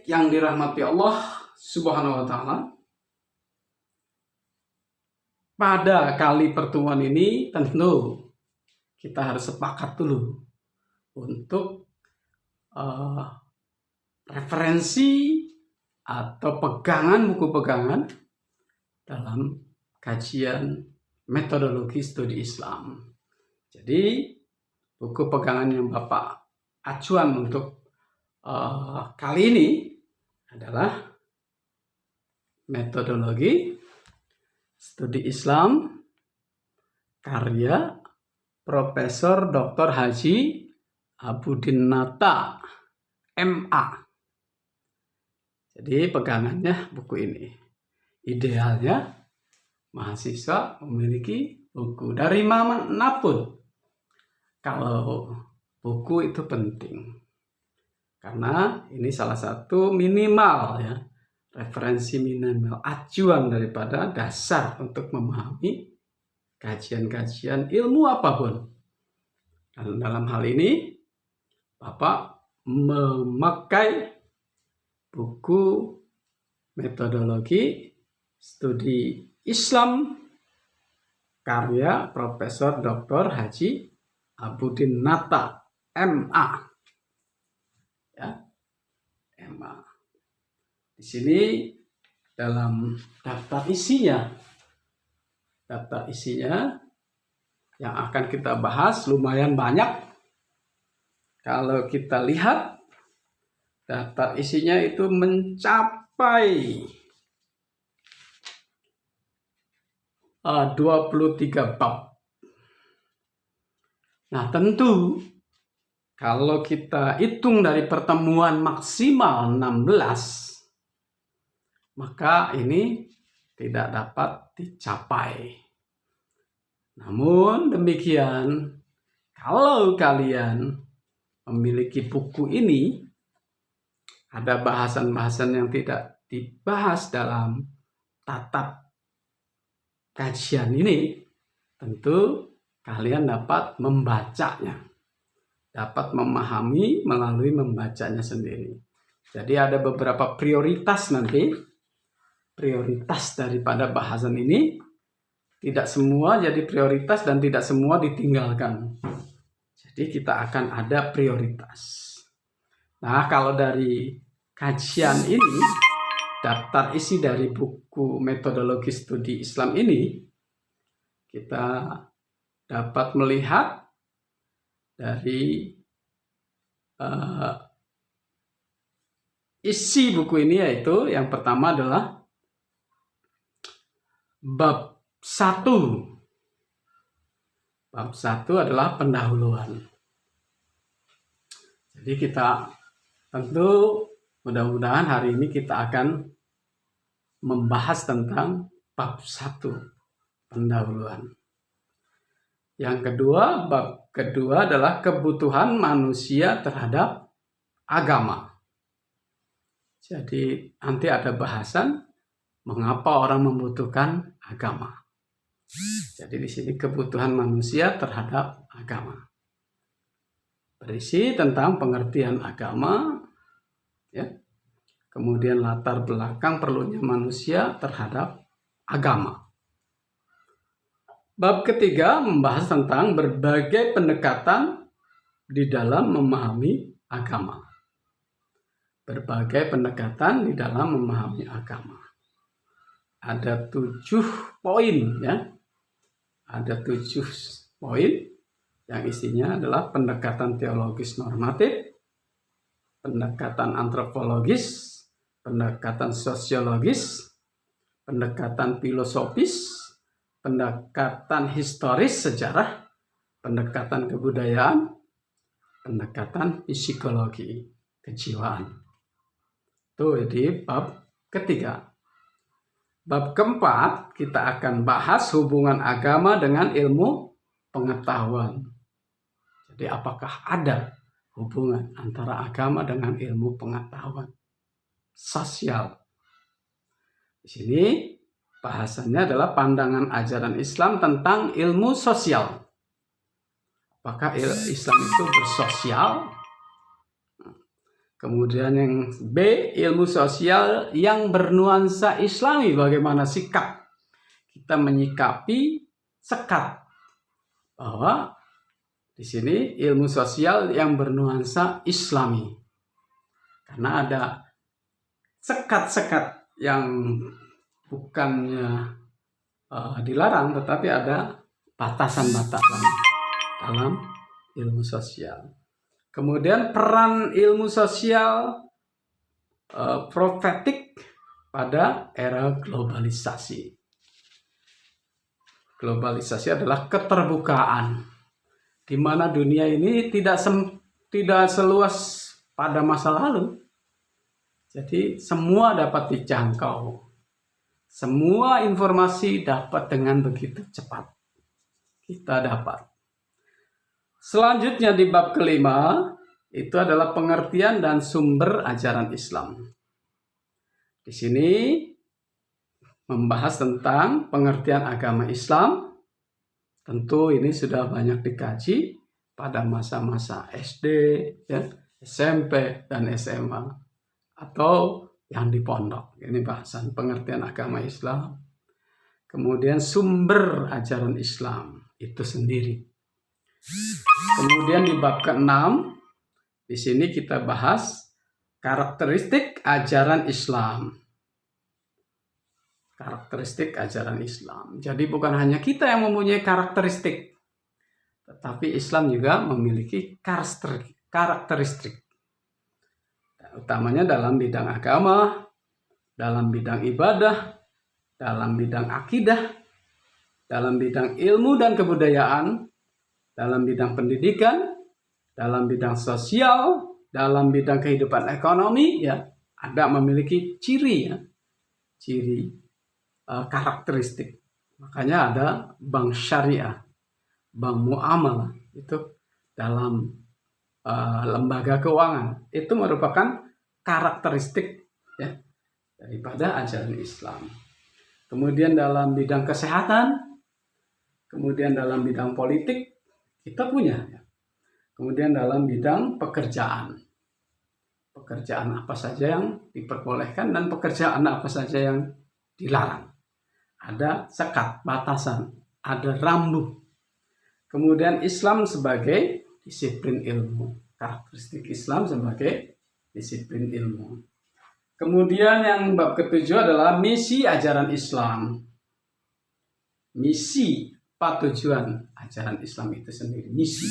Yang dirahmati Allah Subhanahu wa Ta'ala, pada kali pertemuan ini tentu kita harus sepakat dulu untuk referensi atau buku pegangan dalam kajian metodologi studi Islam. Jadi buku pegangan yang Bapak acuan untuk kali ini adalah metodologi studi Islam karya Profesor Dr. Haji Abudin Nata, MA. Jadi pegangannya buku ini. Idealnya mahasiswa memiliki buku dari manapun. Kalau buku itu penting. Karena ini salah satu minimal ya, referensi minimal, acuan daripada dasar untuk memahami kajian-kajian ilmu apapun. Dan dalam hal ini Bapak memakai buku metodologi studi Islam karya Profesor Dr. Haji Abudin Nata, MA. Ya, MA. Di sini dalam daftar isinya yang akan kita bahas lumayan banyak. Kalau kita lihat daftar isinya itu mencapai 23 bab. Nah, tentu kalau kita hitung dari pertemuan maksimal 16, maka ini tidak dapat dicapai. Namun demikian, kalau kalian memiliki buku ini, ada bahasan-bahasan yang tidak dibahas dalam tatap kajian ini, tentu kalian dapat membacanya, dapat memahami melalui membacanya sendiri. Jadi ada beberapa prioritas nanti, prioritas daripada bahasan ini. Tidak semua jadi prioritas dan tidak semua ditinggalkan. Jadi kita akan ada prioritas. Nah, kalau dari kajian ini, daftar isi dari buku metodologi studi Islam ini, kita dapat melihat dari isi buku ini, yaitu yang pertama adalah bab 1. Bab 1 adalah pendahuluan. Jadi kita tentu mudah-mudahan hari ini kita akan membahas tentang bab 1, pendahuluan. Yang kedua, bab kedua adalah kebutuhan manusia terhadap agama. Jadi nanti ada bahasan mengapa orang membutuhkan agama. Jadi di sini kebutuhan manusia terhadap agama. Berisi tentang pengertian agama, ya. Kemudian latar belakang perlunya manusia terhadap agama. Bab ketiga membahas tentang berbagai pendekatan di dalam memahami agama. Berbagai pendekatan di dalam memahami agama. Ada 7 poin, ya. Ada 7 poin yang isinya adalah pendekatan teologis normatif, pendekatan antropologis, pendekatan sosiologis, pendekatan filosofis, pendekatan historis sejarah, pendekatan kebudayaan, pendekatan psikologi kejiwaan. Itu di bab ketiga. Bab keempat, kita akan bahas hubungan agama dengan ilmu pengetahuan. Jadi apakah ada hubungan antara agama dengan ilmu pengetahuan sosial? Di sini bahasannya adalah pandangan ajaran Islam tentang ilmu sosial. Apakah Islam itu bersosial? Kemudian yang B, ilmu sosial yang bernuansa Islami. Bagaimana sikap kita menyikapi sekat, bahwa di sini ilmu sosial yang bernuansa Islami. Karena ada sekat-sekat yang bukannya dilarang, tetapi ada batasan-batasan dalam ilmu sosial. Kemudian peran ilmu sosial profetik pada era globalisasi. Globalisasi adalah keterbukaan, di mana dunia ini tidak seluas pada masa lalu. Jadi semua dapat dijangkau. Semua informasi dapat dengan begitu cepat kita dapat. Selanjutnya di bab kelima, itu adalah pengertian dan sumber ajaran Islam. Di sini membahas tentang pengertian agama Islam. Tentu ini sudah banyak dikaji pada masa-masa SD, ya, SMP, dan SMA. Atau yang di pondok. Ini bahasan pengertian agama Islam. Kemudian sumber ajaran Islam itu sendiri. Kemudian di bab ke-6, di sini kita bahas karakteristik ajaran Islam. Karakteristik ajaran Islam. Jadi bukan hanya kita yang mempunyai karakteristik, tetapi Islam juga memiliki karakteristik. Utamanya dalam bidang agama, dalam bidang ibadah, dalam bidang akidah, dalam bidang ilmu dan kebudayaan, dalam bidang pendidikan, dalam bidang sosial, dalam bidang kehidupan ekonomi, ya, ada memiliki ciri, ya, ciri karakteristik. Makanya ada bank syariah, bank muamalah, itu dalam lembaga keuangan, itu merupakan karakteristik, ya, daripada ajaran Islam. Kemudian dalam bidang kesehatan, kemudian dalam bidang politik, kita punya. Kemudian dalam bidang pekerjaan apa saja yang diperbolehkan dan pekerjaan apa saja yang dilarang. Ada sekat, batasan, ada rambu. Kemudian Islam sebagai disiplin ilmu. Karakteristik Islam sebagai disiplin ilmu. Kemudian yang bab ke-7 adalah misi ajaran Islam. Misi, apa tujuan ajaran Islam itu sendiri? Misi.